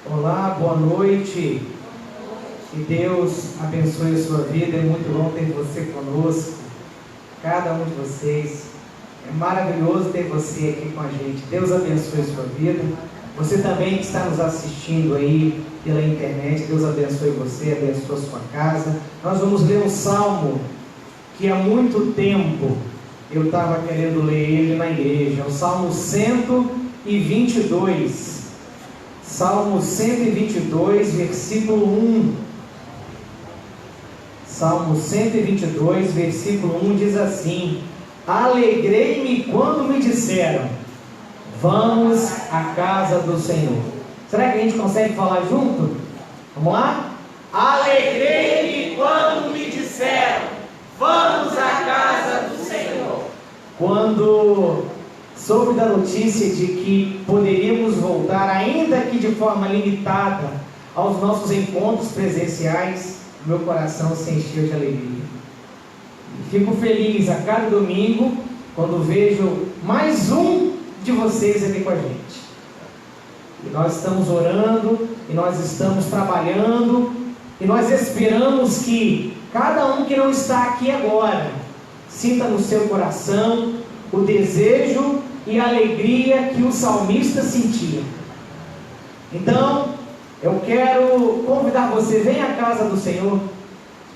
Olá, boa noite. Que Deus abençoe a sua vida. É muito bom ter você conosco, cada um de vocês. É maravilhoso ter você aqui com a gente. Deus abençoe a sua vida. Você também que está nos assistindo aí pela internet, Deus abençoe você, abençoe a sua casa. Nós vamos ler um salmo que há muito tempo eu estava querendo ler ele na igreja. O Salmo 122. Salmo 122, versículo 1. Salmo 122, versículo 1 diz assim: Alegrei-me quando me disseram, vamos à casa do Senhor. Será que a gente consegue falar junto? Vamos lá? Alegrei-me quando me disseram, vamos à casa do Senhor. Quando soube da notícia de que poderíamos voltar, ainda que de forma limitada, aos nossos encontros presenciais, meu coração se encheu de alegria. Fico feliz a cada domingo quando vejo mais um de vocês aqui com a gente. E nós estamos orando, e nós estamos trabalhando, e nós esperamos que cada um que não está aqui agora sinta no seu coração o desejo e a alegria que o salmista sentia. Então, eu quero convidar você, venha à casa do Senhor.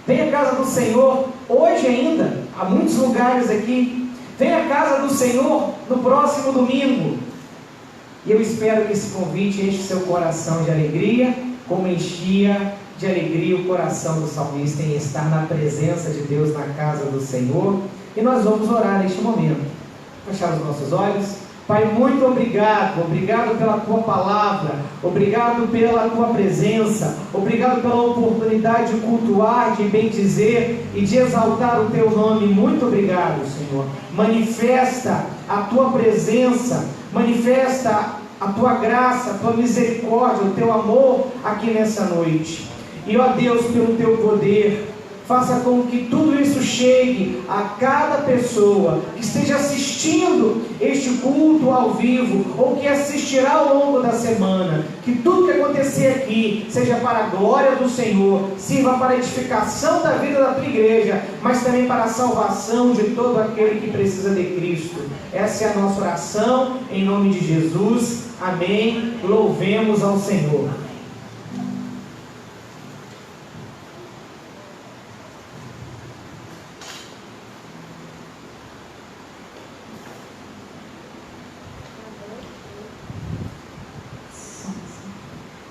Venha à casa do Senhor hoje ainda, há muitos lugares aqui. Venha à casa do Senhor no próximo domingo. E eu espero que esse convite enche seu coração de alegria, como enchia de alegria o coração do salmista em estar na presença de Deus na casa do Senhor. E nós vamos orar neste momento. Fechar os nossos olhos. Pai, muito obrigado. Obrigado pela Tua palavra. Obrigado pela Tua presença. Obrigado pela oportunidade de cultuar, de bendizer e de exaltar o Teu nome. Muito obrigado, Senhor. Manifesta a Tua presença. Manifesta a Tua graça, a Tua misericórdia, o Teu amor aqui nessa noite. E, ó Deus, pelo Teu poder, faça com que tudo isso chegue a cada pessoa que esteja assistindo este culto ao vivo ou que assistirá ao longo da semana. Que tudo que acontecer aqui seja para a glória do Senhor, sirva para a edificação da vida da tua igreja, mas também para a salvação de todo aquele que precisa de Cristo. Essa é a nossa oração, em nome de Jesus. Amém. Louvemos ao Senhor.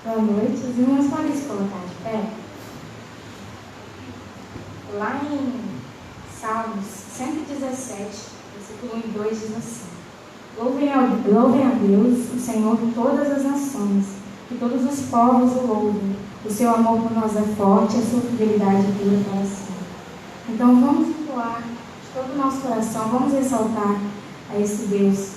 Boa noite, os irmãos podem se colocar de pé. Lá em Salmos 117, versículo 1 e 2 diz assim: Louvem a Deus, o Senhor de todas as nações, que todos os povos o louvem. O seu amor por nós é forte, a sua fidelidade dura para sempre. Então vamos entoar de todo o nosso coração, vamos exaltar a esse Deus.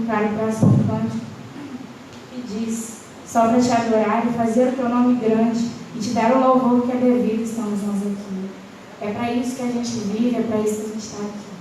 entrar o próximo cântico, que diz: só para te adorar e fazer o teu nome grande e te dar o louvor que é devido, estamos nós aqui. É para isso que a gente vive, é para isso que a gente está aqui.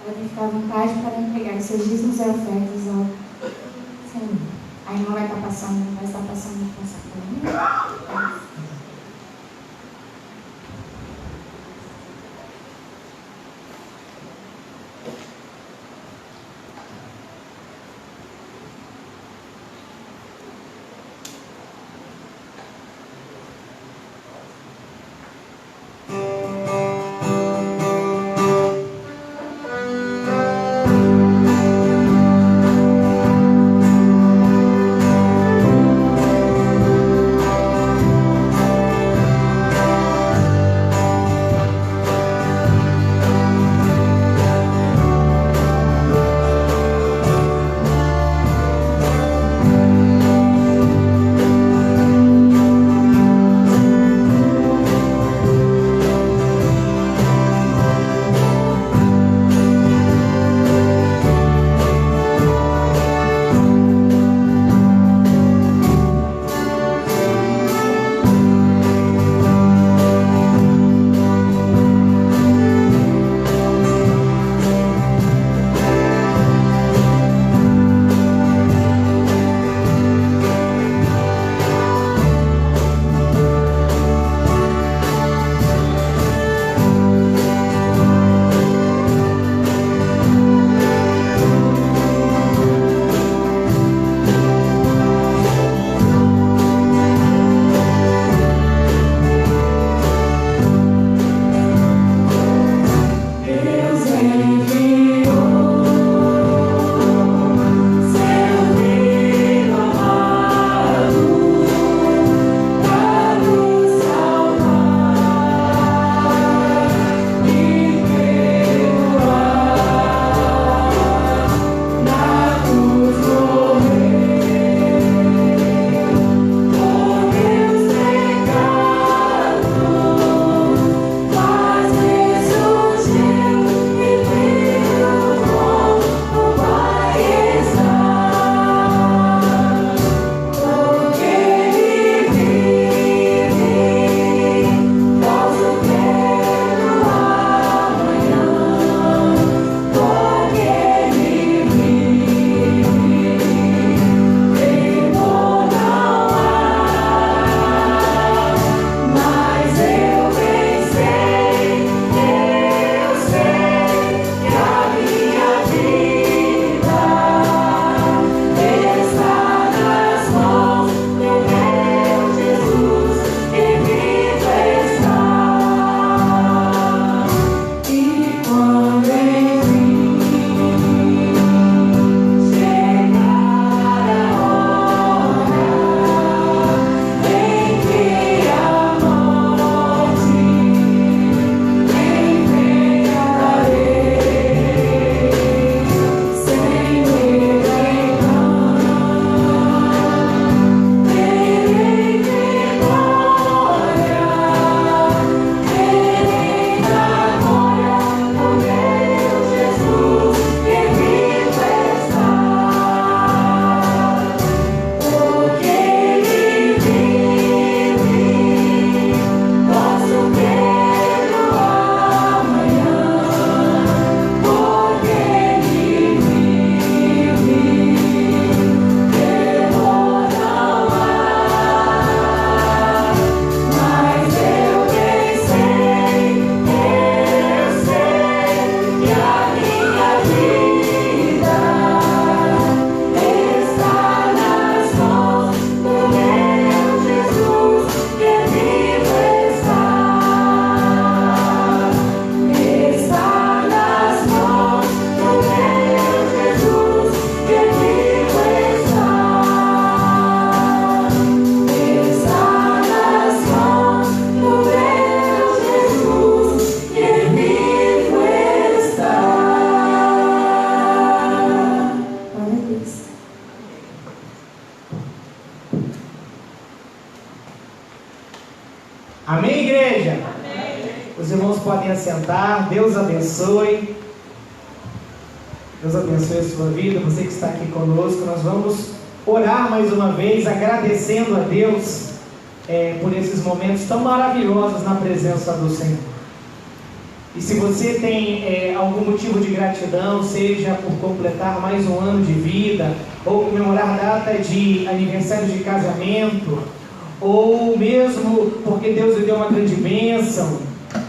Podem ficar à vontade para entregar seus dízimos e ofertas ao Senhor. A irmã vai estar passando com essa coisa. Os irmãos podem assentar. Deus abençoe. Deus abençoe a sua vida, você que está aqui conosco. Nós vamos orar mais uma vez, agradecendo a Deus por esses momentos tão maravilhosos na presença do Senhor. E se você tem algum motivo de gratidão, seja por completar mais um ano de vida, ou comemorar data de aniversário de casamento, ou mesmo porque Deus lhe deu uma grande bênção,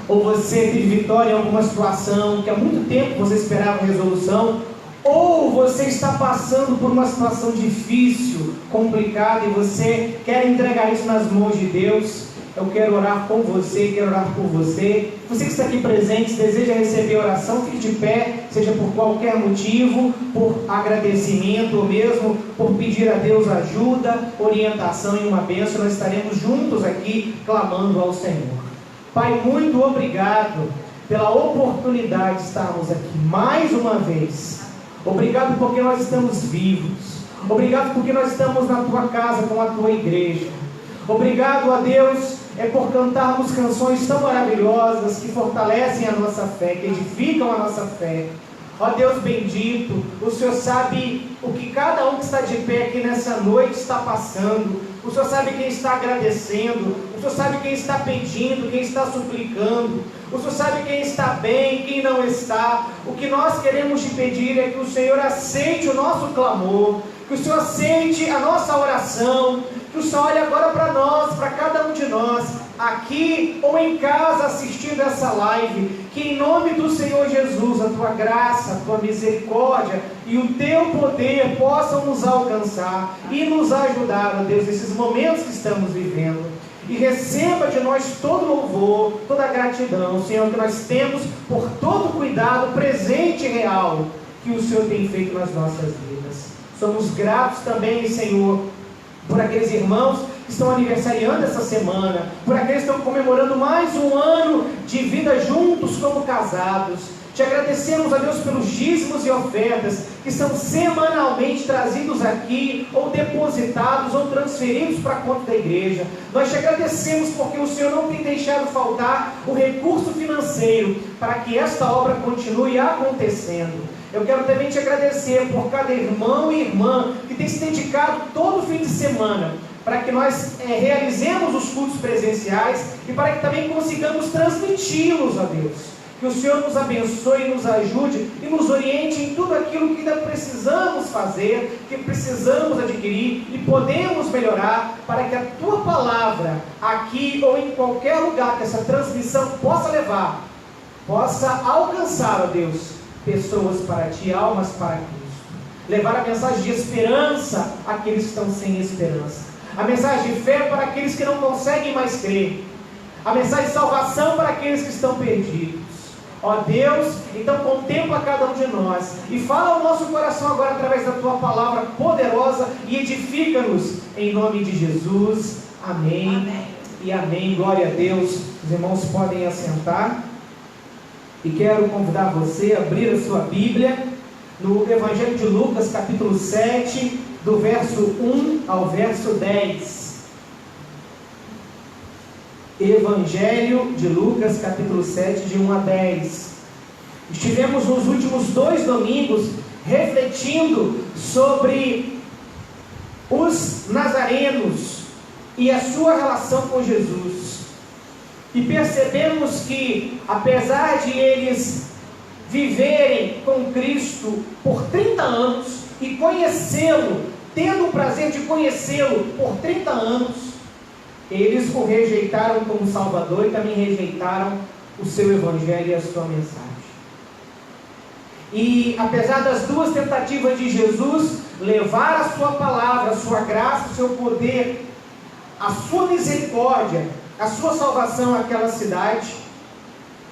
ou você teve vitória em alguma situação que há muito tempo você esperava resolução, ou você está passando por uma situação difícil, complicada, e você quer entregar isso nas mãos de Deus, eu quero orar com você, quero orar por você. Você que está aqui presente, se deseja receber oração, fique de pé, seja por qualquer motivo, por agradecimento ou mesmo por pedir a Deus ajuda, orientação e uma bênção. Nós estaremos juntos aqui clamando ao Senhor. Pai, muito obrigado pela oportunidade de estarmos aqui mais uma vez. Obrigado porque nós estamos vivos. Obrigado porque nós estamos na tua casa com a tua igreja. Obrigado a Deus por cantarmos canções tão maravilhosas que fortalecem a nossa fé, que edificam a nossa fé. Ó Deus bendito, o Senhor sabe o que cada um que está de pé aqui nessa noite está passando. O Senhor sabe quem está agradecendo. O Senhor sabe quem está pedindo, quem está suplicando. O Senhor sabe quem está bem, quem não está. O que nós queremos te pedir é que o Senhor aceite o nosso clamor, que o Senhor aceite a nossa oração, que o Senhor olhe agora para nós, para cada um de nós, aqui ou em casa assistindo essa live, que em nome do Senhor Jesus, a tua graça, a tua misericórdia e o teu poder possam nos alcançar e nos ajudar, ó Deus, nesses momentos que estamos vivendo. E receba de nós todo louvor, toda gratidão, Senhor, que nós temos por todo o cuidado presente e real que o Senhor tem feito nas nossas vidas. Somos gratos também, Senhor, por aqueles irmãos que estão aniversariando essa semana, por aqueles que estão comemorando mais um ano de vida juntos como casados. Te agradecemos, a Deus, pelos dízimos e ofertas que são semanalmente trazidos aqui, ou depositados, ou transferidos para a conta da igreja. Nós te agradecemos porque o Senhor não tem deixado faltar o recurso financeiro para que esta obra continue acontecendo. Eu quero também te agradecer por cada irmão e irmã que tem se dedicado todo fim de semana para que nós realizemos os cultos presenciais e para que também consigamos transmiti-los, a Deus. Que o Senhor nos abençoe, nos ajude e nos oriente em tudo aquilo que ainda precisamos fazer, que precisamos adquirir e podemos melhorar, para que a tua palavra, aqui ou em qualquer lugar que essa transmissão possa levar, possa alcançar, ó Deus, pessoas para ti, almas para Cristo. Levar a mensagem de esperança àqueles que estão sem esperança. A mensagem de fé para aqueles que não conseguem mais crer. A mensagem de salvação para aqueles que estão perdidos. Ó Deus, então contempla cada um de nós e fala ao nosso coração agora através da tua palavra poderosa e edifica-nos em nome de Jesus. Amém. Amém. E amém. Glória a Deus. Os irmãos podem assentar. E quero convidar você a abrir a sua Bíblia no Evangelho de Lucas, capítulo 7, do verso 1 ao verso 10. Evangelho de Lucas, capítulo 7, de 1 a 10. Estivemos nos últimos 2 domingos refletindo sobre os nazarenos e a sua relação com Jesus. E percebemos que, apesar de eles viverem com Cristo por 30 anos e conhecê-lo, tendo o prazer de conhecê-lo por 30 anos, eles o rejeitaram como Salvador e também rejeitaram o seu Evangelho e a sua mensagem. E apesar das 2 tentativas de Jesus levar a sua palavra, a sua graça, o seu poder, a sua misericórdia, a sua salvação àquela cidade,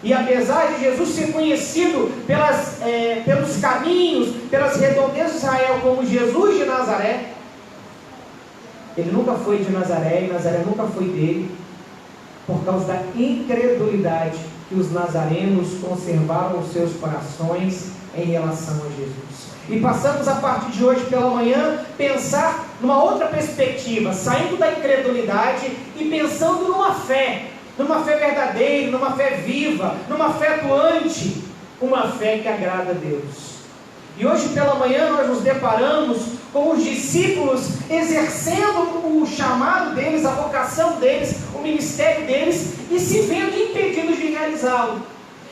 e apesar de Jesus ser conhecido pelos caminhos, pelas redondezas de Israel como Jesus de Nazaré, ele nunca foi de Nazaré e Nazaré nunca foi dele, por causa da incredulidade que os nazarenos conservaram os seus corações em relação a Jesus. E passamos a partir de hoje pela manhã pensar numa outra perspectiva, saindo da incredulidade e pensando numa fé numa fé verdadeira, numa fé viva, numa fé atuante, uma fé que agrada a Deus. E hoje pela manhã nós nos deparamos com os discípulos exercendo o chamado deles, a vocação deles, o ministério deles, e se vendo impedidos de realizá-lo.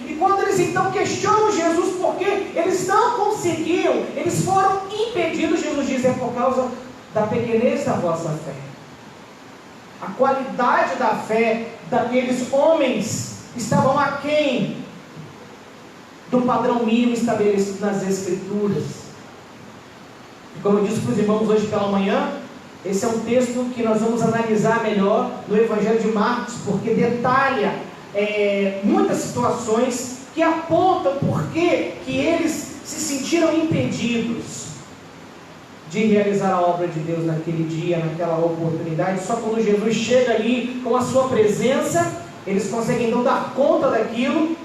E quando eles então questionam Jesus porque eles não conseguiam, eles foram impedidos, Jesus diz, é por causa da pequenez da vossa fé. A qualidade da fé daqueles homens estavam aquém do padrão mínimo estabelecido nas Escrituras. E como eu disse para os irmãos hoje pela manhã, esse é um texto que nós vamos analisar melhor no Evangelho de Marcos, porque detalha muitas situações que apontam por que eles se sentiram impedidos de realizar a obra de Deus naquele dia, naquela oportunidade. Só quando Jesus chega ali com a sua presença, eles conseguem então dar conta daquilo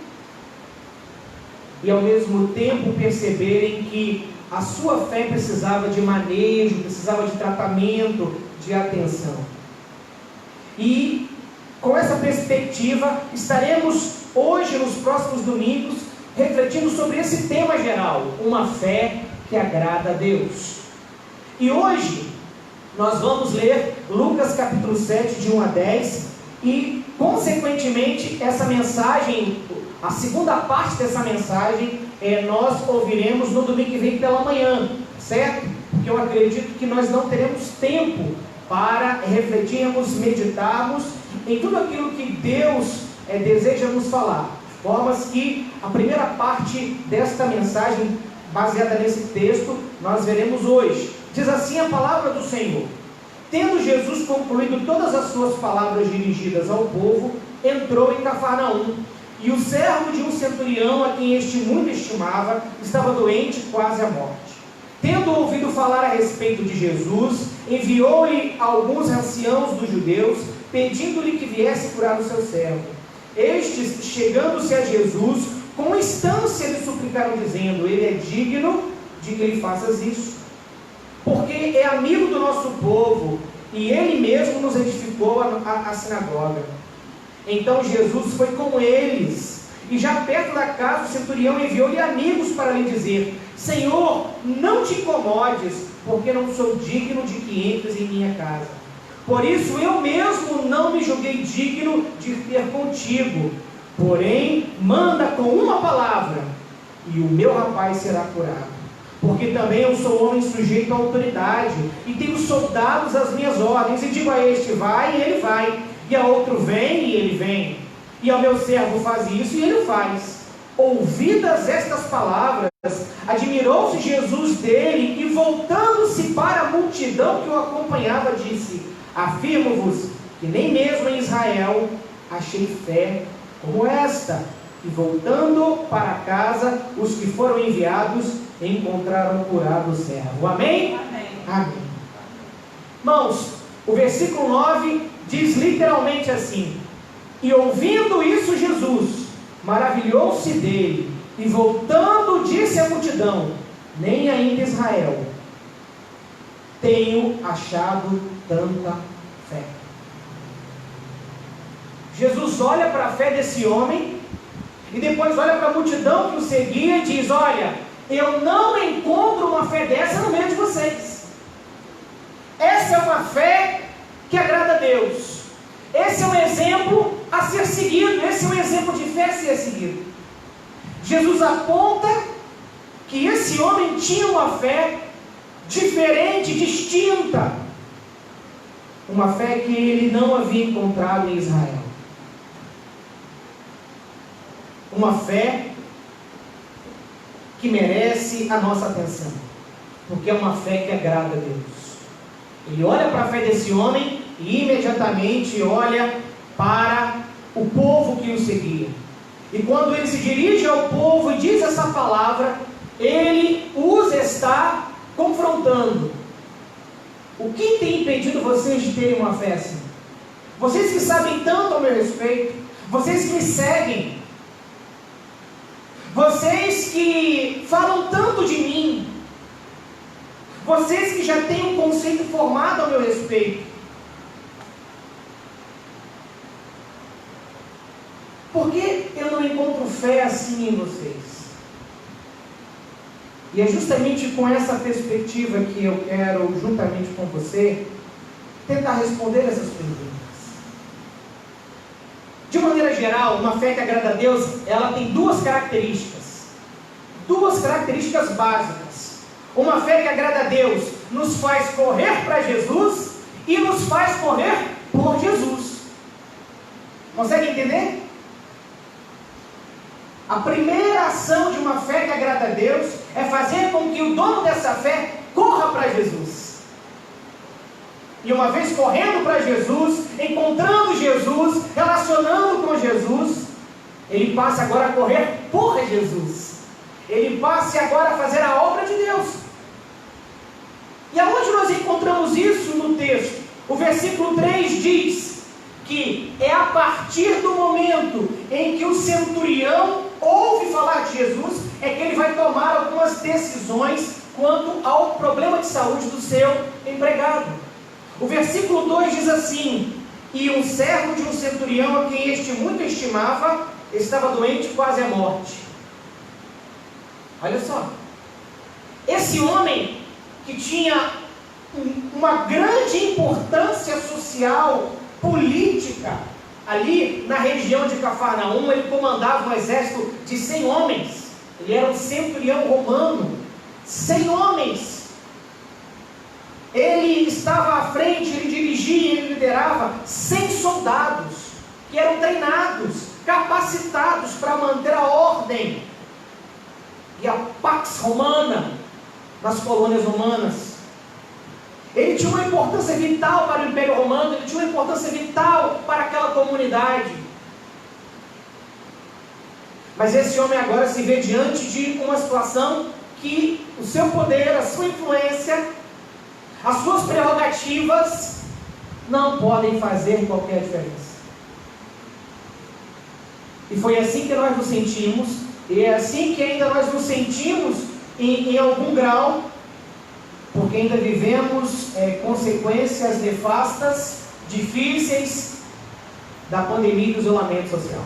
e ao mesmo tempo perceberem que a sua fé precisava de manejo, precisava de tratamento, de atenção. E com essa perspectiva, estaremos hoje, nos próximos domingos, refletindo sobre esse tema geral, uma fé que agrada a Deus. E hoje, nós vamos ler Lucas capítulo 7, de 1 a 10, e, consequentemente, essa mensagem, a segunda parte dessa mensagem, nós ouviremos no domingo que vem pela manhã, certo? Porque eu acredito que nós não teremos tempo para refletirmos, meditarmos em tudo aquilo que Deus deseja nos falar. De formas que a primeira parte desta mensagem, baseada nesse texto, nós veremos hoje. Diz assim a palavra do Senhor: tendo Jesus concluído todas as suas palavras dirigidas ao povo, entrou em Cafarnaum. E o servo de um centurião, a quem este muito estimava, estava doente, quase à morte. Tendo ouvido falar a respeito de Jesus, enviou-lhe alguns anciãos dos judeus, pedindo-lhe que viesse curar o seu servo. Estes, chegando-se a Jesus, com instância lhe suplicaram, dizendo: ele é digno de que lhe faças isso, porque é amigo do nosso povo, e ele mesmo nos edificou a sinagoga. Então Jesus foi com eles, e já perto da casa o centurião enviou-lhe amigos para lhe dizer: Senhor, não te incomodes, porque não sou digno de que entres em minha casa. Por isso eu mesmo não me julguei digno de ter contigo. Porém, manda com uma palavra, e o meu rapaz será curado. Porque também eu sou homem sujeito à autoridade, e tenho soldados às minhas ordens, e digo a este: vai, e ele vai, e a outro: vem, e ele vem, e ao meu servo: faz isso, e ele faz. Ouvidas estas palavras, admirou-se Jesus dele, e voltando-se para a multidão que o acompanhava, disse: afirmo-vos que nem mesmo em Israel achei fé como esta. E voltando para casa, os que foram enviados encontraram curado o servo. Amém? Amém. Amém. Irmãos, o versículo 9 diz literalmente assim: e ouvindo isso Jesus maravilhou-se dele, e voltando disse à multidão: nem ainda Israel tenho achado tanta fé. Jesus olha para a fé desse homem, e depois olha para a multidão que o seguia e diz: olha, eu não encontro uma fé dessa no meio de vocês. Essa é uma fé que agrada a Deus. Esse é um exemplo a ser seguido. Esse é um exemplo de fé a ser seguido. Jesus aponta que esse homem tinha uma fé diferente, distinta. Uma fé que ele não havia encontrado em Israel. Uma fé que merece a nossa atenção, porque é uma fé que agrada a Deus. Ele olha para a fé desse homem e imediatamente olha para o povo que o seguia. E quando ele se dirige ao povo e diz essa palavra, ele os está confrontando. O que tem impedido vocês de terem uma fé assim? Vocês que sabem tanto ao meu respeito, vocês que me seguem, vocês que falam tanto de mim, vocês que já têm um conceito formado ao meu respeito, que eu não encontro fé assim em vocês? E é justamente com essa perspectiva que eu quero, juntamente com você, tentar responder essas perguntas. De maneira geral, uma fé que agrada a Deus, ela tem duas características básicas. Uma fé que agrada a Deus nos faz correr para Jesus e nos faz correr por Jesus. Consegue entender? A primeira ação de uma fé que agrada a Deus é fazer com que o dono dessa fé corra para Jesus. E uma vez correndo para Jesus, encontrando Jesus, relacionando com Jesus, ele passa agora a correr por Jesus. Ele passa agora a fazer a obra de Deus. E aonde nós encontramos isso no texto? O versículo 3 diz que é a partir do momento em que o centurião ouve falar de Jesus, é que ele vai tomar algumas decisões quanto ao problema de saúde do seu empregado. O versículo 2 diz assim: e um servo de um centurião, a quem este muito estimava, estava doente quase à morte. Olha só, esse homem que tinha uma grande importância social, política, ali na região de Cafarnaum, ele comandava um exército de 100 homens, ele era um centurião romano, 100 homens, ele estava à frente, ele dirigia, ele liderava 100 soldados, que eram treinados, capacitados para manter a ordem e a pax romana nas colônias romanas. Ele tinha uma importância vital para o Império Romano, ele tinha uma importância vital para aquela comunidade. Mas esse homem agora se vê diante de uma situação que o seu poder, a sua influência, as suas prerrogativas não podem fazer qualquer diferença. E foi assim que nós nos sentimos, e é assim que ainda nós nos sentimos em algum grau, porque ainda vivemos consequências nefastas, difíceis da pandemia e do isolamento social.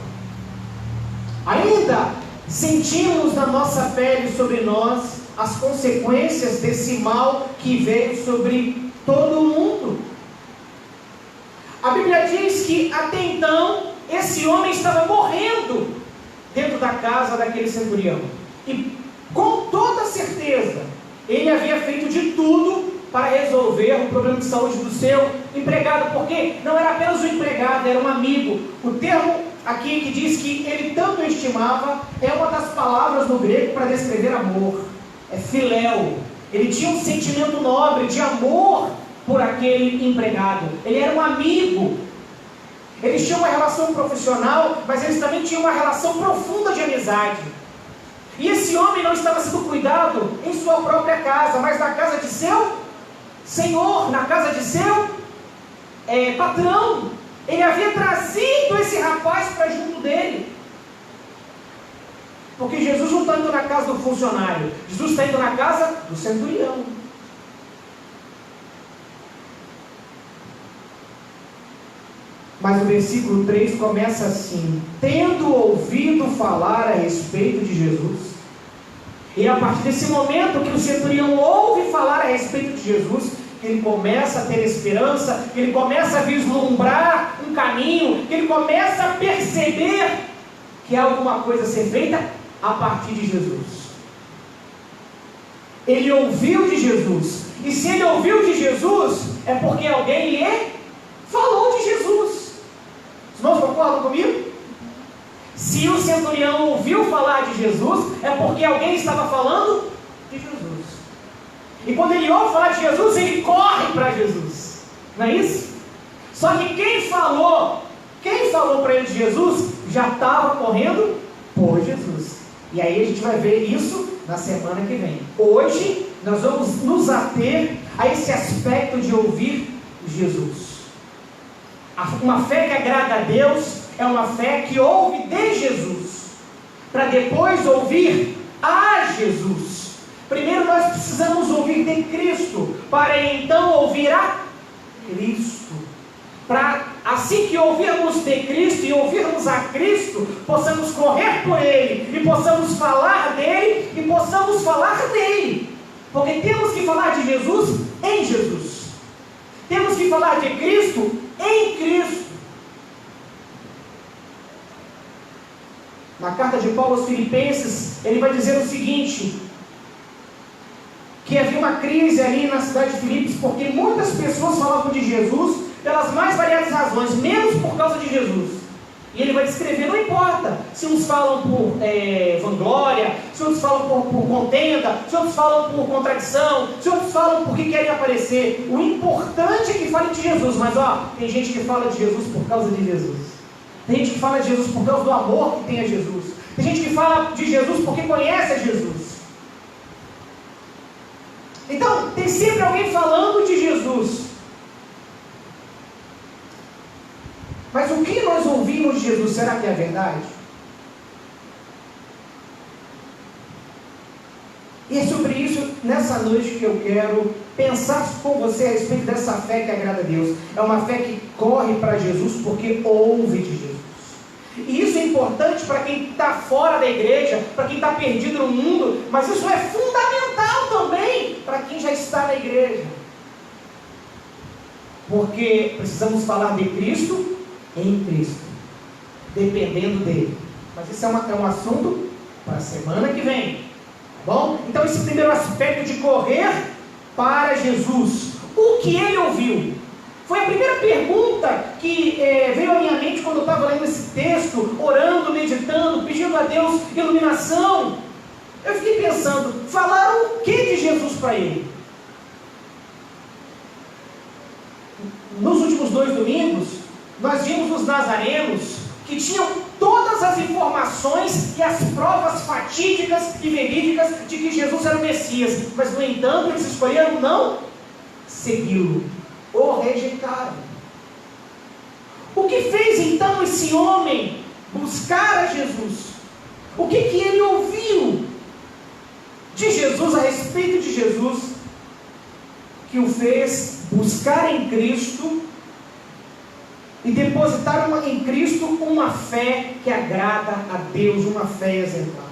Ainda sentimos na nossa pele, sobre nós, as consequências desse mal que veio sobre todo o mundo. A Bíblia diz que até então esse homem estava morrendo dentro da casa daquele centurião, e com toda certeza ele havia feito de tudo para resolver o problema de saúde do seu empregado, porque não era apenas um empregado, era um amigo. O termo aqui que diz que ele tanto estimava é uma das palavras no grego para descrever amor, é filéu. Ele tinha um sentimento nobre de amor por aquele empregado, ele era um amigo. Eles tinham uma relação profissional, mas eles também tinham uma relação profunda de amizade. E esse homem não estava sendo cuidado em sua própria casa, mas na casa de seu senhor, na casa de seu patrão. Ele havia trazido esse rapaz para junto dele. Porque Jesus não está indo na casa do funcionário, Jesus está indo na casa do centurião. Mas o versículo 3 começa assim: tendo ouvido falar a respeito de Jesus. E a partir desse momento que o centurião ouve falar a respeito de Jesus, que ele começa a ter esperança, que ele começa a vislumbrar um caminho, que ele começa a perceber que há alguma coisa a ser feita a partir de Jesus. Ele ouviu de Jesus, e se ele ouviu de Jesus, é porque alguém lhe falou de Jesus. Os irmãos concordam comigo? Se o centurião ouviu falar de Jesus, é porque alguém estava falando de Jesus. E quando ele ouve falar de Jesus, ele corre para Jesus. Não é isso? Só que quem falou para ele de Jesus, já estava correndo por Jesus. E aí a gente vai ver isso na semana que vem. Hoje, nós vamos nos ater a esse aspecto de ouvir Jesus. Uma fé que agrada a Deus é uma fé que ouve de Jesus, para depois ouvir a Jesus. Primeiro nós precisamos ouvir de Cristo, para então ouvir a Cristo. Para assim que ouvirmos de Cristo e ouvirmos a Cristo, possamos correr por Ele, e possamos falar dEle, e possamos falar dEle. Porque temos que falar de Jesus em Jesus. Temos que falar de Cristo em Cristo. Na carta de Paulo aos Filipenses, ele vai dizer o seguinte: que havia uma crise ali na cidade de Filipos, porque muitas pessoas falavam de Jesus pelas mais variadas razões, menos por causa de Jesus. E ele vai descrever, não importa se uns falam por vanglória, se outros falam por contenda, se outros falam por contradição, se outros falam porque querem aparecer. O importante é que fale de Jesus. Mas tem gente que fala de Jesus por causa de Jesus. Tem gente que fala de Jesus por causa do amor que tem a Jesus. Tem gente que fala de Jesus porque conhece a Jesus. Então, tem sempre alguém falando de Jesus. Mas o que nós ouvimos de Jesus, será que é verdade? E é sobre isso, nessa noite, que eu quero pensar com você a respeito dessa fé que agrada a Deus. É uma fé que corre para Jesus porque ouve de Jesus. E isso é importante para quem está fora da igreja, para quem está perdido no mundo, mas isso é fundamental também para quem já está na igreja. Porque precisamos falar de Cristo em Cristo, dependendo dele. Mas isso é um assunto para a semana que vem, tá bom? Então esse primeiro aspecto de correr para Jesus, o que ele ouviu, foi a primeira pergunta que veio à minha mente quando eu estava lendo esse texto, orando, meditando, pedindo a Deus iluminação. Eu fiquei pensando, falaram o que de Jesus para ele? Nos últimos 2 domingos, nós vimos os nazarenos que tinham todas as informações e as provas fatídicas e verídicas de que Jesus era o Messias, mas no entanto eles escolheram não segui-lo, ou rejeitaram. O que fez então esse homem buscar a Jesus? O que ele ouviu de Jesus, a respeito de Jesus, que o fez buscar em Cristo e depositar em Cristo uma fé que agrada a Deus, uma fé exemplar?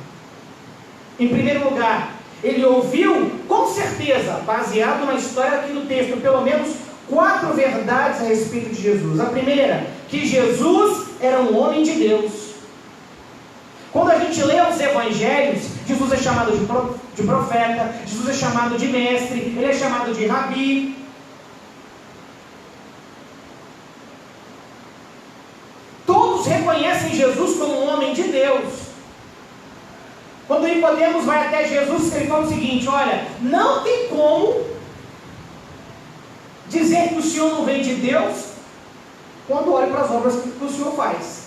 Em primeiro lugar, ele ouviu, com certeza, baseado na história aqui no texto, pelo menos 4 verdades a respeito de Jesus. A primeira, que Jesus era um homem de Deus. Quando a gente lê os evangelhos, Jesus é chamado de profeta, Jesus é chamado de mestre, ele é chamado de rabi. Todos reconhecem Jesus como um homem de Deus. Quando Nicodemos vai até Jesus, ele fala o seguinte: olha, não tem como dizer que o Senhor não vem de Deus quando olha para as obras que o Senhor faz.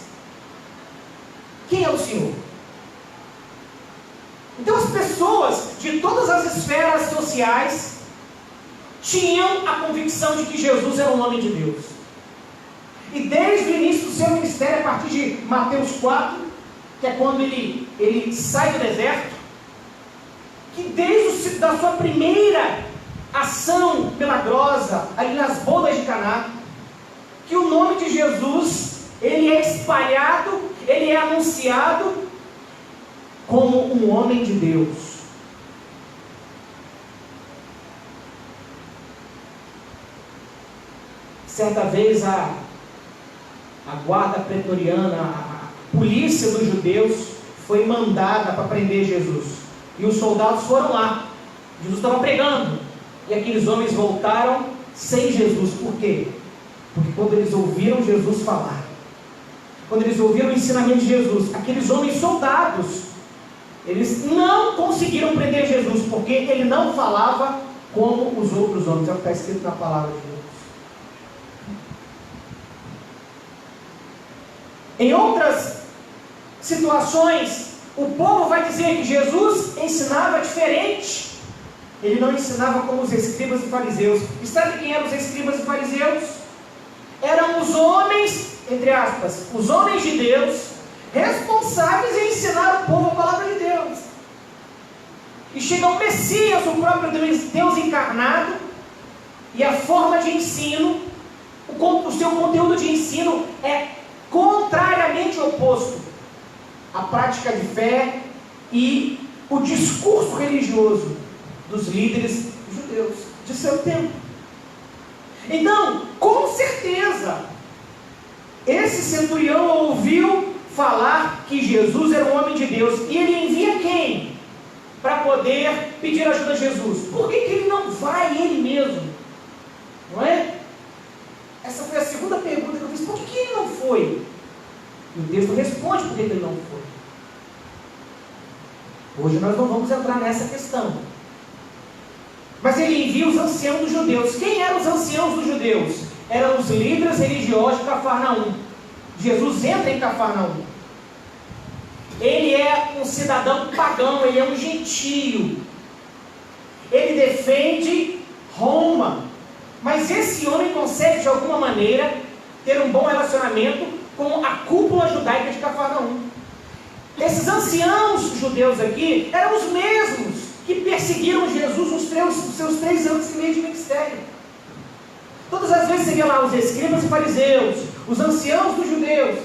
Quem é o Senhor? Então as pessoas de todas as esferas sociais tinham a convicção de que Jesus era um homem de Deus. E desde o início do seu ministério, a partir de Mateus 4, que é quando ele sai do deserto, que desde a sua primeira ação milagrosa, ali nas bodas de Caná, que o nome de Jesus, ele é espalhado, ele é anunciado como um homem de Deus. Certa vez a guarda pretoriana, a polícia dos judeus, foi mandada para prender Jesus. E os soldados foram lá. Jesus estava pregando. E aqueles homens voltaram sem Jesus. Por quê? Porque quando eles ouviram Jesus falar, quando eles ouviram o ensinamento de Jesus, aqueles homens soldados, eles não conseguiram prender Jesus, porque ele não falava como os outros homens. É o que está escrito na palavra de Deus. Em outras situações, o povo vai dizer que Jesus ensinava diferente. Ele não ensinava como os escribas e fariseus. E sabe quem eram os escribas e fariseus? Eram os homens, entre aspas, os homens de Deus, responsáveis em ensinar o povo a palavra de Deus. E chega o Messias, o próprio Deus encarnado, e a forma de ensino O seu conteúdo de ensino é contrariamente oposto à prática de fé e o discurso religioso dos líderes judeus de seu tempo. Então, com certeza, esse centurião ouviu falar que Jesus era um homem de Deus, e ele envia quem? Para poder pedir ajuda a Jesus. Por que ele não vai ele mesmo? Não é? Essa foi a segunda pergunta que eu fiz. Por que ele não foi? E o texto responde por que ele não foi. Hoje nós não vamos entrar nessa questão. Mas ele envia os anciãos dos judeus. Quem eram os anciãos dos judeus? Eram os líderes religiosos de Cafarnaum. Jesus entra em Cafarnaum. Ele é um cidadão pagão, ele é um gentio. Ele defende Roma. Mas esse homem consegue, de alguma maneira, ter um bom relacionamento com a cúpula judaica de Cafarnaum. Esses anciãos judeus aqui eram os mesmos que perseguiram Jesus nos seus 3 anos e meio de ministério. Todas as vezes você vê lá os escribas e fariseus, os anciãos dos judeus.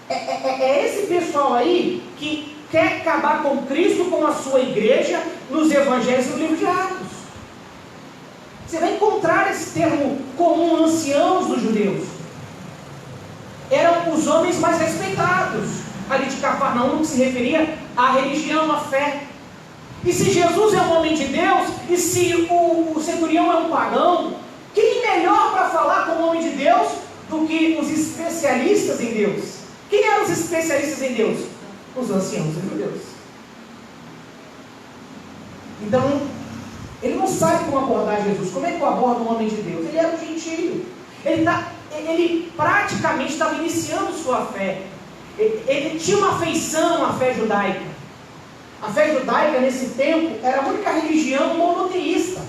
É esse pessoal aí que quer acabar com Cristo, com a sua igreja, nos evangelhos e no livro de Atos. Você vai encontrar esse termo comum, anciãos dos judeus. Eram os homens mais respeitados ali de Cafarnaum, no que se referia à religião, à fé. E se Jesus é um homem de Deus, e se o centurião é um pagão, quem melhor para falar com o homem de Deus do que os especialistas em Deus? Quem eram os especialistas em Deus? Os anciãos dos judeus. Então, ele não sabe como abordar Jesus. Como é que eu abordo um homem de Deus? Ele era um gentio. Ele praticamente estava iniciando sua fé. Ele tinha uma afeição à fé judaica. A fé judaica, nesse tempo, era a única religião monoteísta.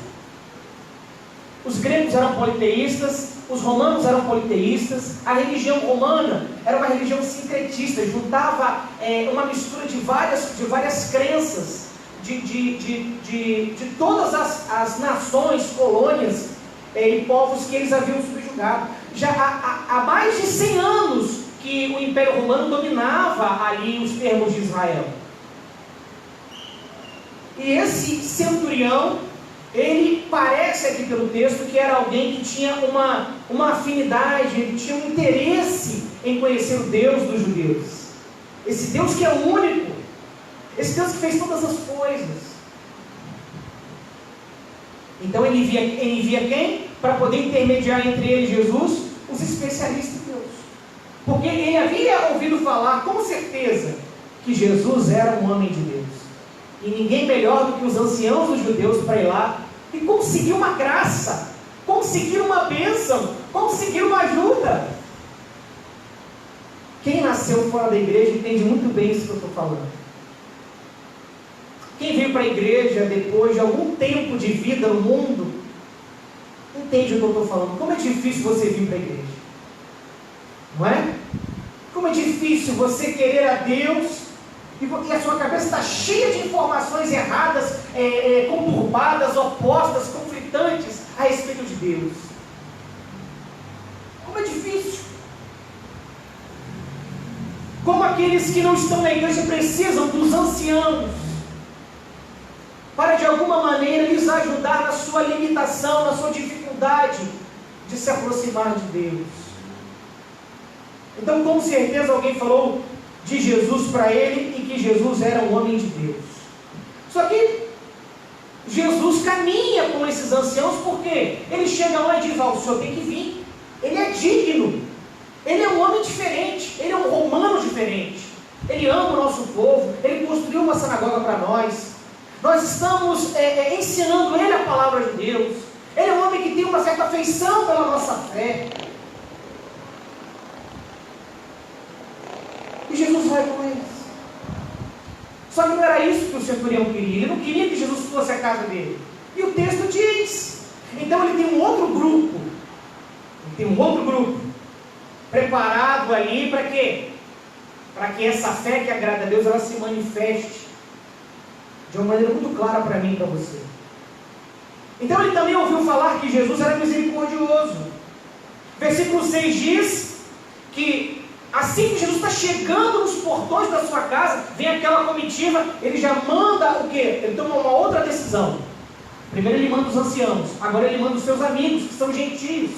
Os gregos eram politeístas, os romanos eram politeístas. A religião romana era uma religião sincretista, juntava uma mistura de várias crenças, de todas as nações, colônias e povos que eles haviam subjugado. Já há mais de 100 anos que o Império Romano dominava ali os termos de Israel. E esse centurião, ele parece aqui pelo texto que era alguém que tinha uma afinidade, ele tinha um interesse em conhecer o Deus dos judeus. Esse Deus que é o único, esse Deus que fez todas as coisas. Então ele envia quem? Para poder intermediar entre ele e Jesus, os especialistas em Deus. Porque ele havia ouvido falar, com certeza, que Jesus era um homem de Deus. E ninguém melhor do que os anciãos dos judeus para ir lá e conseguir uma graça, conseguir uma bênção, conseguir uma ajuda. Quem nasceu fora da igreja entende muito bem isso que eu estou falando. Quem veio para a igreja depois de algum tempo de vida no mundo, entende o que eu estou falando. Como é difícil você vir para a igreja, não é? Como é difícil você querer a Deus e a sua cabeça está cheia de informações erradas, conturbadas, opostas, conflitantes a respeito de Deus. Como é difícil. Como aqueles que não estão na igreja precisam dos anciãos para de alguma maneira lhes ajudar na sua limitação, na sua dificuldade de se aproximar de Deus. Então, com certeza alguém falou de Jesus para ele e que Jesus era um homem de Deus. Só que Jesus caminha com esses anciãos porque ele chega lá e diz: o senhor tem que vir, ele é digno, ele é um homem diferente, ele é um romano diferente, ele ama o nosso povo, ele construiu uma sinagoga para nós estamos ensinando ele a palavra de Deus, ele é um homem que tem uma certa afeição pela nossa fé. E Jesus vai com eles. Só que não era isso que o centurião queria. Ele não queria que Jesus fosse à casa dele. E o texto diz. Então ele tem um outro grupo. Preparado ali para quê? Para que essa fé que agrada a Deus, ela se manifeste de uma maneira muito clara para mim e para você. Então ele também ouviu falar que Jesus era misericordioso. Versículo 6 diz que assim que Jesus está chegando nos portões da sua casa, vem aquela comitiva, ele já manda o quê? Ele toma uma outra decisão. Primeiro ele manda os anciãos, agora ele manda os seus amigos, que são gentios.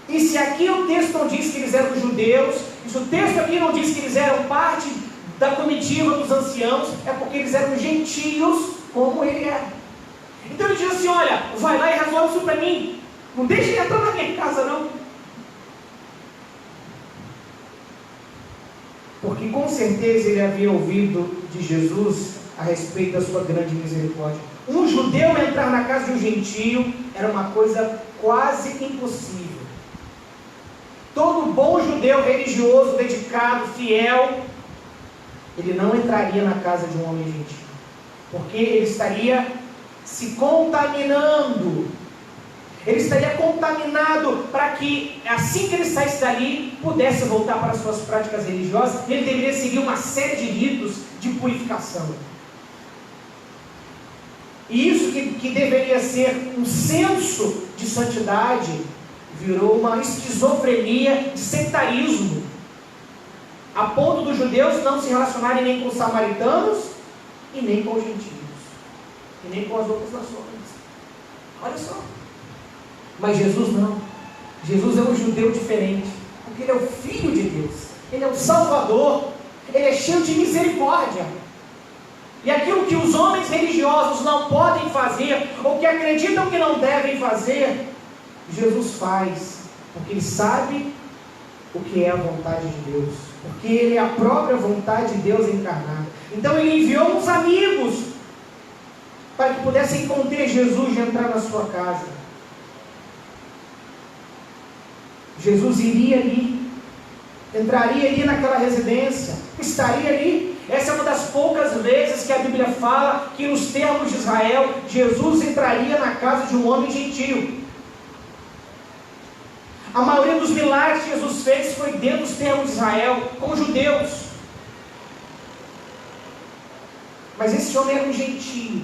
E se aqui o texto não diz que eles eram judeus, e se o texto aqui não diz que eles eram parte da comitiva dos anciãos, é porque eles eram gentios como ele era. Então ele diz assim, olha, vai lá e resolve isso para mim, não deixa ele entrar na minha casa não. Porque com certeza ele havia ouvido de Jesus a respeito da sua grande misericórdia. Um judeu entrar na casa de um gentio era uma coisa quase impossível. Todo bom judeu religioso, dedicado, fiel, ele não entraria na casa de um homem gentio, porque ele estaria se contaminando. Ele estaria contaminado para que, assim que ele saísse dali, pudesse voltar para as suas práticas religiosas. Ele deveria seguir uma série de ritos de purificação. E isso que deveria ser um senso de santidade, virou uma esquizofrenia de sectarismo, a ponto dos judeus não se relacionarem nem com os samaritanos, e nem com os gentios, e nem com as outras nações. Olha só. Mas Jesus não. Jesus é um judeu diferente, porque ele é o Filho de Deus, ele é o Salvador, ele é cheio de misericórdia. E aquilo que os homens religiosos não podem fazer, ou que acreditam que não devem fazer, Jesus faz, porque ele sabe o que é a vontade de Deus, porque ele é a própria vontade de Deus encarnada. Então ele enviou uns amigos para que pudessem conter Jesus de entrar na sua casa. Jesus iria ali, entraria ali naquela residência, estaria ali. Essa é uma das poucas vezes que a Bíblia fala que nos termos de Israel, Jesus entraria na casa de um homem gentio. A maioria dos milagres que Jesus fez foi dentro dos termos de Israel, com judeus. Mas esse homem era um gentio,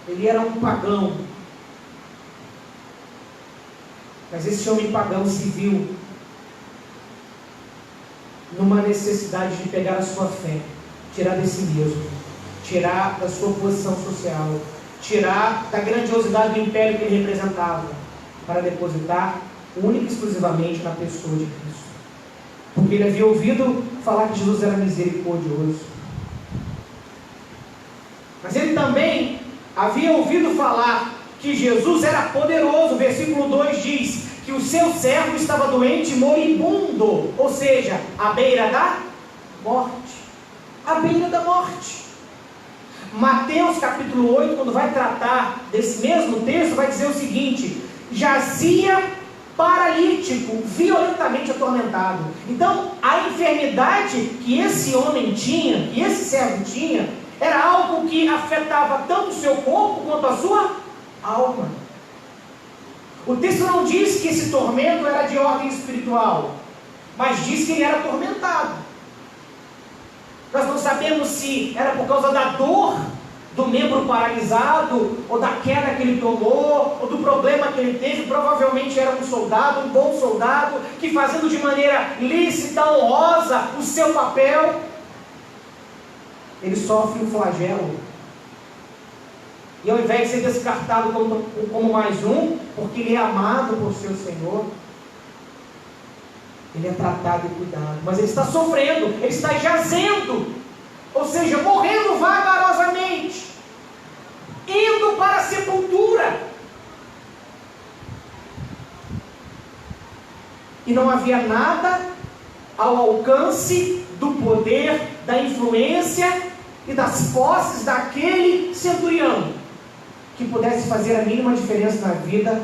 ele era um pagão. Mas esse homem pagão se viu numa necessidade de pegar a sua fé, tirar de si mesmo, tirar da sua posição social, tirar da grandiosidade do império que ele representava, para depositar única e exclusivamente na pessoa de Cristo. Porque ele havia ouvido falar que Jesus era misericordioso, mas ele também havia ouvido falar que Jesus era poderoso. O versículo 2 diz que o seu servo estava doente, moribundo, ou seja, à beira da morte. À beira da morte. Mateus capítulo 8, quando vai tratar desse mesmo texto, vai dizer o seguinte: jazia paralítico, violentamente atormentado. Então, a enfermidade que esse homem tinha, que esse servo tinha, era algo que afetava tanto o seu corpo quanto a sua alma. O texto não diz que esse tormento era de ordem espiritual, mas diz que ele era atormentado. Nós não sabemos se era por causa da dor do membro paralisado, ou da queda que ele tomou, ou do problema que ele teve. Provavelmente era um soldado, um bom soldado, que fazendo de maneira lícita, honrosa, o seu papel, ele sofre um flagelo. E ao invés de ser descartado como mais um, porque ele é amado por seu Senhor, ele é tratado e cuidado. Mas ele está sofrendo, ele está jazendo, ou seja, morrendo vagarosamente, indo para a sepultura. E não havia nada ao alcance do poder, da influência e das posses daquele centurião que pudesse fazer a mínima diferença na vida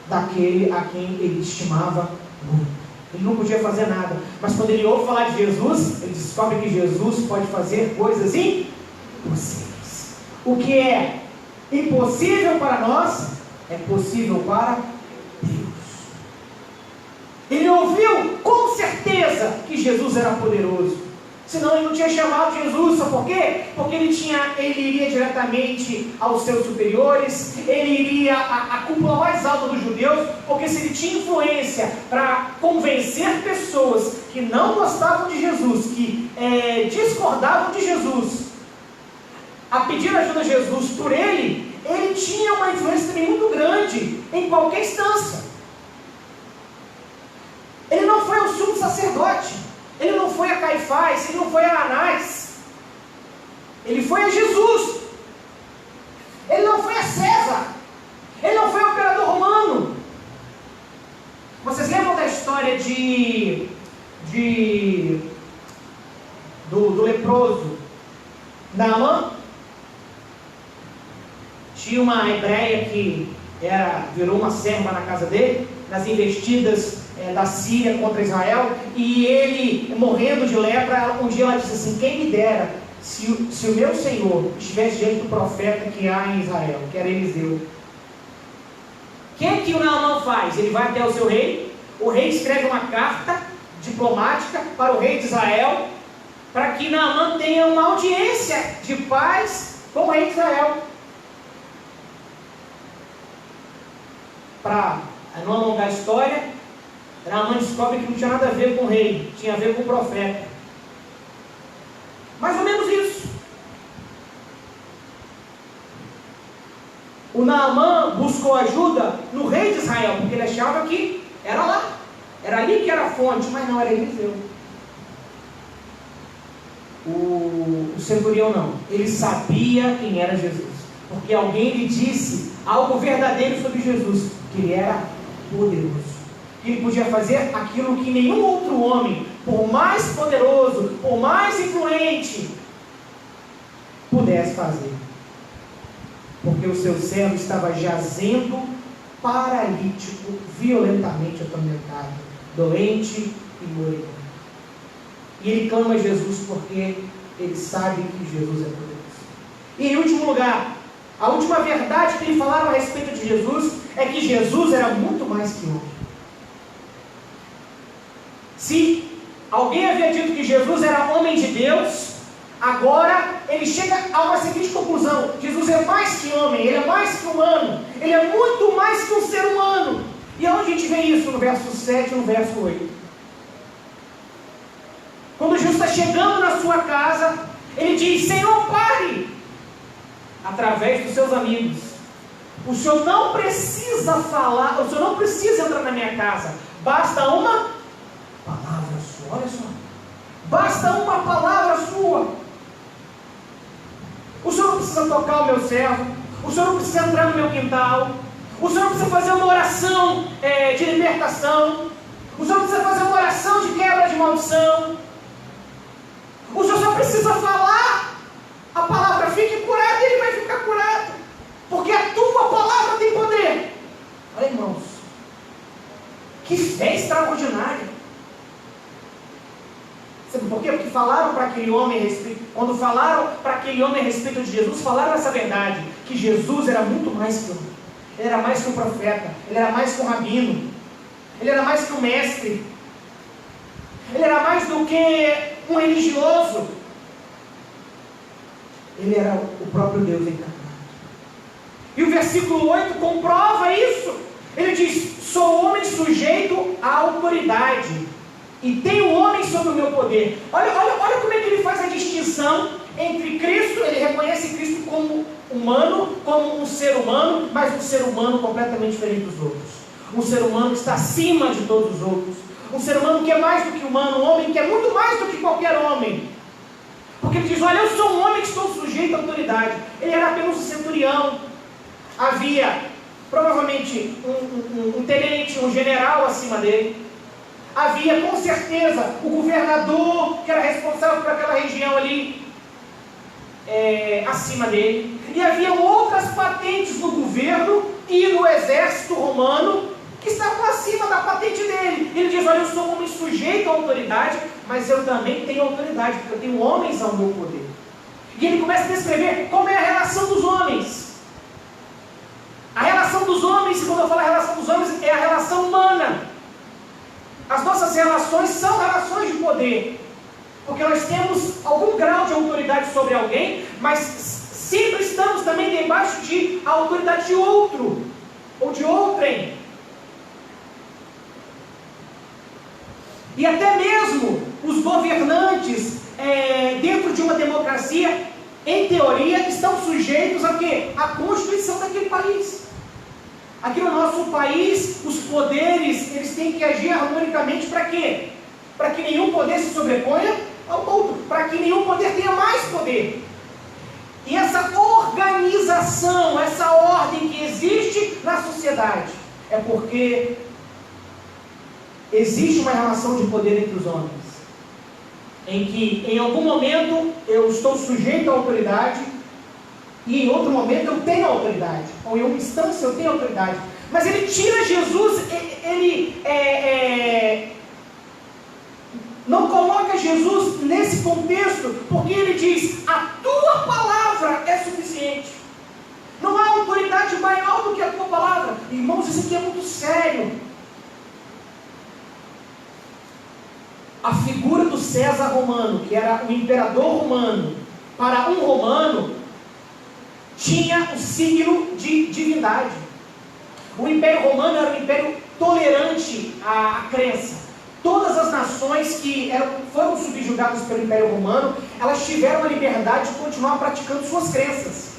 daquele a quem ele estimava muito. Ele não podia fazer nada, mas quando ele ouve falar de Jesus, ele descobre que Jesus pode fazer coisas impossíveis. O que é impossível para nós, é possível para Deus. Ele ouviu com certeza que Jesus era poderoso. Senão ele não tinha chamado Jesus. Sabe por quê? Porque ele iria diretamente aos seus superiores, ele iria à cúpula mais alta dos judeus, porque se ele tinha influência para convencer pessoas que não gostavam de Jesus, que discordavam de Jesus, a pedir ajuda a Jesus por ele tinha uma influência também muito grande em qualquer instância. Ele não foi ao sumo sacerdote, ele não foi a Caifás, ele não foi a Anás, ele foi a Jesus. Ele não foi a César, ele não foi ao imperador romano. Vocês lembram da história do leproso Naamã? Tinha uma hebreia que virou uma serva na casa dele, nas investidas da Síria contra Israel, e ele, morrendo de lepra, um dia ela disse assim: quem me dera se o meu Senhor estivesse diante do profeta que há em Israel, que era Eliseu. O que o Naamã faz? Ele vai até o seu rei, o rei escreve uma carta diplomática para o rei de Israel, para que Naamã tenha uma audiência de paz com o rei de Israel. Para não alongar a história, Naamã descobre que não tinha nada a ver com o rei, tinha a ver com o profeta. Mais ou menos isso. O Naamã buscou ajuda no rei de Israel, porque ele achava que era lá, era ali que era a fonte, mas não, era Eliseu. O centurião não, ele sabia quem era Jesus, porque alguém lhe disse algo verdadeiro sobre Jesus, que ele era poderoso, que ele podia fazer aquilo que nenhum outro homem, por mais poderoso, por mais influente, pudesse fazer. Porque o seu servo estava jazendo paralítico, violentamente atormentado, doente e moribunda. E ele clama a Jesus porque ele sabe que Jesus é poderoso. E em último lugar, a última verdade que lhe falaram a respeito de Jesus é que Jesus era muito mais que homem. Se alguém havia dito que Jesus era homem de Deus, agora ele chega a uma seguinte conclusão: Jesus é mais que homem, ele é mais que humano, ele é muito mais que um ser humano. E aonde a gente vê isso? No verso 7 e no verso 8. Quando Jesus está chegando na sua casa, ele diz: Senhor, pare! Através dos seus amigos. O Senhor não precisa falar, o Senhor não precisa entrar na minha casa. Basta uma palavra sua, olha só. Basta uma palavra sua. O Senhor não precisa tocar o meu servo. O Senhor não precisa entrar no meu quintal. O Senhor não precisa fazer uma oração de libertação. O Senhor não precisa fazer uma oração de quebra de maldição. O Senhor só precisa falar a palavra: fique curado, e ele vai ficar curado, porque a tua palavra tem poder. Olha, irmãos, que fé extraordinária. Sabe por quê? Porque falaram para aquele homem a respeito, quando falaram para aquele homem a respeito de Jesus, falaram essa verdade, que Jesus era muito mais que um, ele era mais que um profeta, ele era mais que um rabino, ele era mais que um mestre, ele era mais do que um religioso, ele era o próprio Deus encarnado. E o versículo 8 comprova isso. Ele diz: sou homem sujeito à autoridade, e tenho homem sob o meu poder. Olha como é que ele faz a distinção entre Cristo. Ele reconhece Cristo como humano, como um ser humano, mas um ser humano completamente diferente dos outros. Um ser humano que está acima de todos os outros. Um ser humano que é mais do que humano, um homem que é muito mais do que qualquer homem. Porque ele diz: olha, eu sou um homem que estou sujeito à autoridade. Ele era apenas um centurião. Havia provavelmente um tenente, um general acima dele. Havia com certeza o governador, que era responsável por aquela região ali, acima dele. E havia outras patentes no governo e no exército romano que estavam acima da patente dele. Ele diz: olha, eu sou um homem sujeito à autoridade, mas eu também tenho autoridade, porque eu tenho homens ao meu poder. E ele começa a descrever como é a relação dos homens. A relação dos homens, quando eu falo a relação dos homens, é a relação humana. As nossas relações são relações de poder. Porque nós temos algum grau de autoridade sobre alguém, mas sempre estamos também debaixo de autoridade de outro, ou de outrem. E até mesmo os governantes, dentro de uma democracia, em teoria, estão sujeitos a quê? À Constituição daquele país. Aqui no nosso país, os poderes, eles têm que agir harmonicamente para quê? Para que nenhum poder se sobreponha ao outro, para que nenhum poder tenha mais poder. E essa organização, essa ordem que existe na sociedade, é porque existe uma relação de poder entre os homens, em que em algum momento eu estou sujeito à autoridade e em outro momento eu tenho autoridade, ou em uma instância eu tenho autoridade. Mas ele tira Jesus, ele não coloca Jesus nesse contexto, porque ele diz: a tua palavra é suficiente. Não há autoridade maior do que a tua palavra. Irmãos, isso aqui é muito sério. A figura do César romano, que era o imperador romano, para um romano, tinha o signo de divindade. O Império Romano era um império tolerante à crença. Todas as nações que foram subjugadas pelo Império Romano, elas tiveram a liberdade de continuar praticando suas crenças.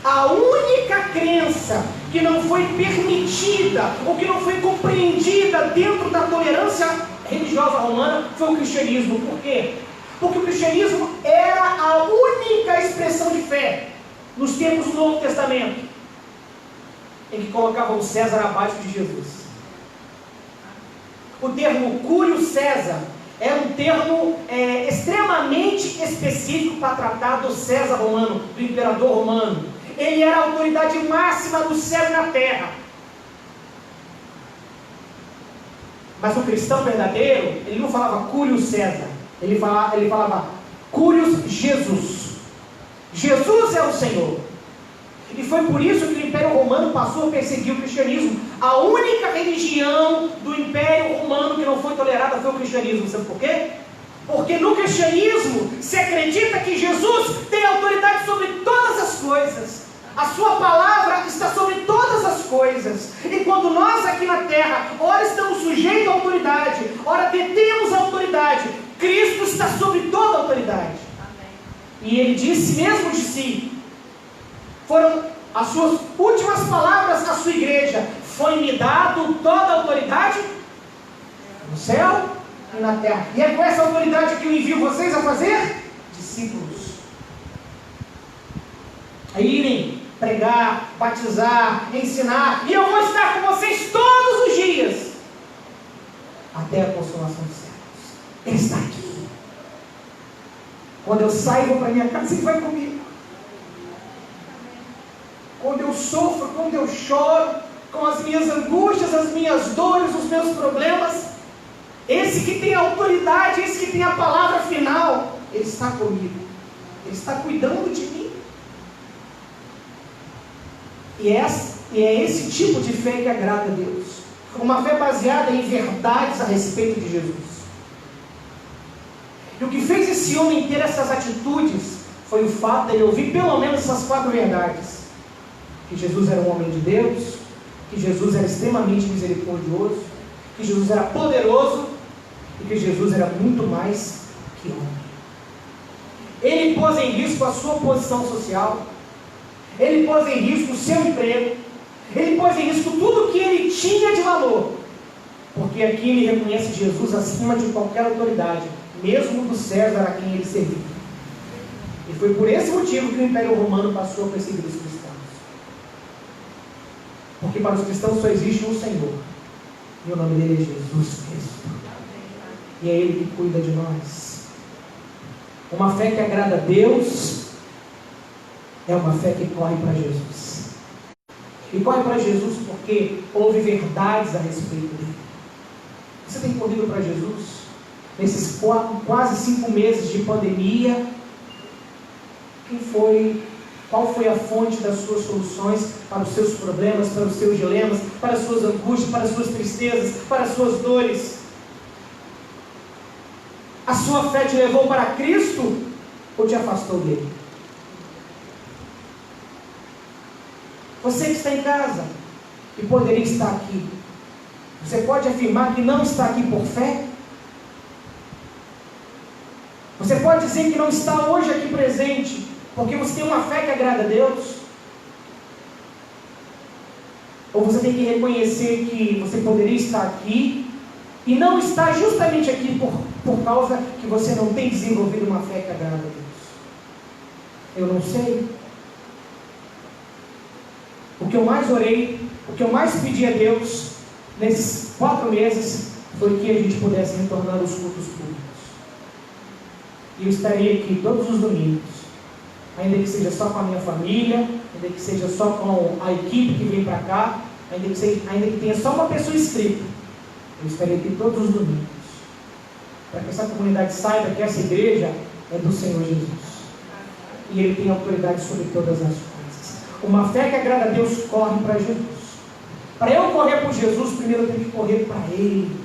A única crença que não foi permitida, ou que não foi compreendida dentro da tolerância religiosa romana, foi o cristianismo. Por quê? Porque o cristianismo era a única expressão de fé nos tempos do Novo Testamento em que colocavam o César abaixo de Jesus. O termo Cúrio César era um termo extremamente específico para tratar do César romano, do imperador romano. Ele era a autoridade máxima do céu e na terra. Mas o cristão verdadeiro, ele não falava Cúrio César, ele falava Cúrios Jesus. Jesus é o Senhor. E foi por isso que o Império Romano passou a perseguir o cristianismo. A única religião do Império Romano que não foi tolerada foi o cristianismo. Sabe por quê? Porque no cristianismo se acredita que Jesus tem autoridade sobre todas as coisas. A sua palavra está sobre todas as coisas. E quando nós aqui na terra, ora estamos sujeitos à autoridade, ora detemos a autoridade, Cristo está sobre toda a autoridade. Amém. E ele disse mesmo de si, foram as suas últimas palavras à sua igreja: foi-me dado toda a autoridade no céu e na terra. E é com essa autoridade que eu envio vocês a fazer discípulos, a irem pregar, batizar, ensinar, e eu vou estar com vocês todos os dias até a consumação dos séculos. Ele está aqui. Quando eu saio e vou para minha casa, Ele vai comigo. Quando eu sofro, quando eu choro, com as minhas angústias, as minhas dores, os meus problemas, esse que tem a autoridade, esse que tem a palavra final, Ele está comigo. Ele está cuidando de mim. E é esse tipo de fé que agrada a Deus. Uma fé baseada em verdades a respeito de Jesus. E o que fez esse homem ter essas atitudes foi o fato de ele ouvir pelo menos essas 4 verdades: que Jesus era um homem de Deus, que Jesus era extremamente misericordioso, que Jesus era poderoso e que Jesus era muito mais que homem. Ele pôs em risco a sua posição social, ele pôs em risco o seu emprego, ele pôs em risco tudo que ele tinha de valor, porque aqui ele reconhece Jesus acima de qualquer autoridade, mesmo do César a quem ele servia. E foi por esse motivo que o Império Romano passou a perseguir os cristãos. Porque para os cristãos só existe um Senhor, e o nome dele é Jesus Cristo. E é Ele que cuida de nós. Uma fé que agrada a Deus é uma fé que corre para Jesus. E corre para Jesus porque houve verdades a respeito dele. Você tem corrido para Jesus? Nesses quase 5 meses de pandemia, qual foi a fonte das suas soluções para os seus problemas, para os seus dilemas, para as suas angústias, para as suas tristezas, para as suas dores? A sua fé te levou para Cristo ou te afastou dele? Você que está em casa e poderia estar aqui, você pode afirmar que não está aqui por fé? Você pode dizer que não está hoje aqui presente porque você tem uma fé que agrada a Deus? Ou você tem que reconhecer que você poderia estar aqui e não está justamente aqui por causa que você não tem desenvolvido uma fé que agrada a Deus? Eu não sei. O que eu mais orei, o que eu mais pedi a Deus nesses 4 meses foi que a gente pudesse retornar aos cultos públicos. E eu estarei aqui todos os domingos, ainda que seja só com a minha família, ainda que seja só com a equipe que vem para cá, ainda que tenha só uma pessoa inscrita. Eu estarei aqui todos os domingos, para que essa comunidade saiba que essa igreja é do Senhor Jesus. E Ele tem autoridade sobre todas as coisas. Uma fé que agrada a Deus corre para Jesus. Para eu correr por Jesus, primeiro eu tenho que correr para Ele.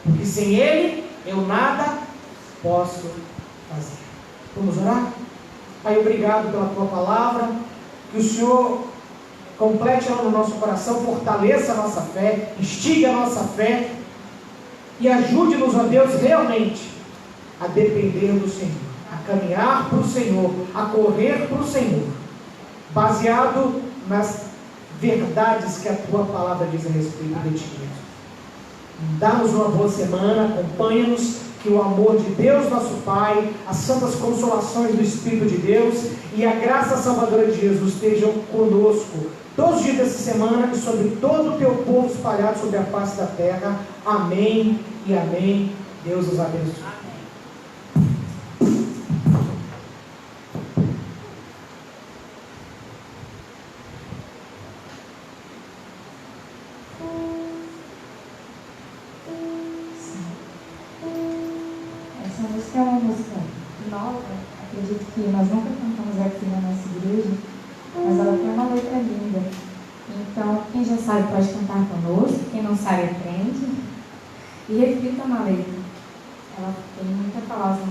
Porque sem Ele, eu nada posso fazer. Vamos orar? Pai, obrigado pela Tua palavra. Que o Senhor complete ela no nosso coração, fortaleça a nossa fé, instigue a nossa fé e ajude-nos, ó Deus, realmente a depender do Senhor, a caminhar para o Senhor, a correr para o Senhor, baseado nas verdades que a Tua palavra diz a respeito de Ti mesmo. Dá-nos uma boa semana, acompanha-nos, que o amor de Deus nosso Pai, as santas consolações do Espírito de Deus e a graça salvadora de Jesus estejam conosco todos os dias dessa semana e sobre todo o Teu povo espalhado sobre a face da terra. Amém e amém. Deus os abençoe. Essa música é uma música nova, acredito que nós nunca cantamos aqui na nossa igreja, mas ela tem uma letra linda. Então, quem já sabe pode cantar conosco, quem não sabe aprende. E reflita na letra. Ela tem muita palavra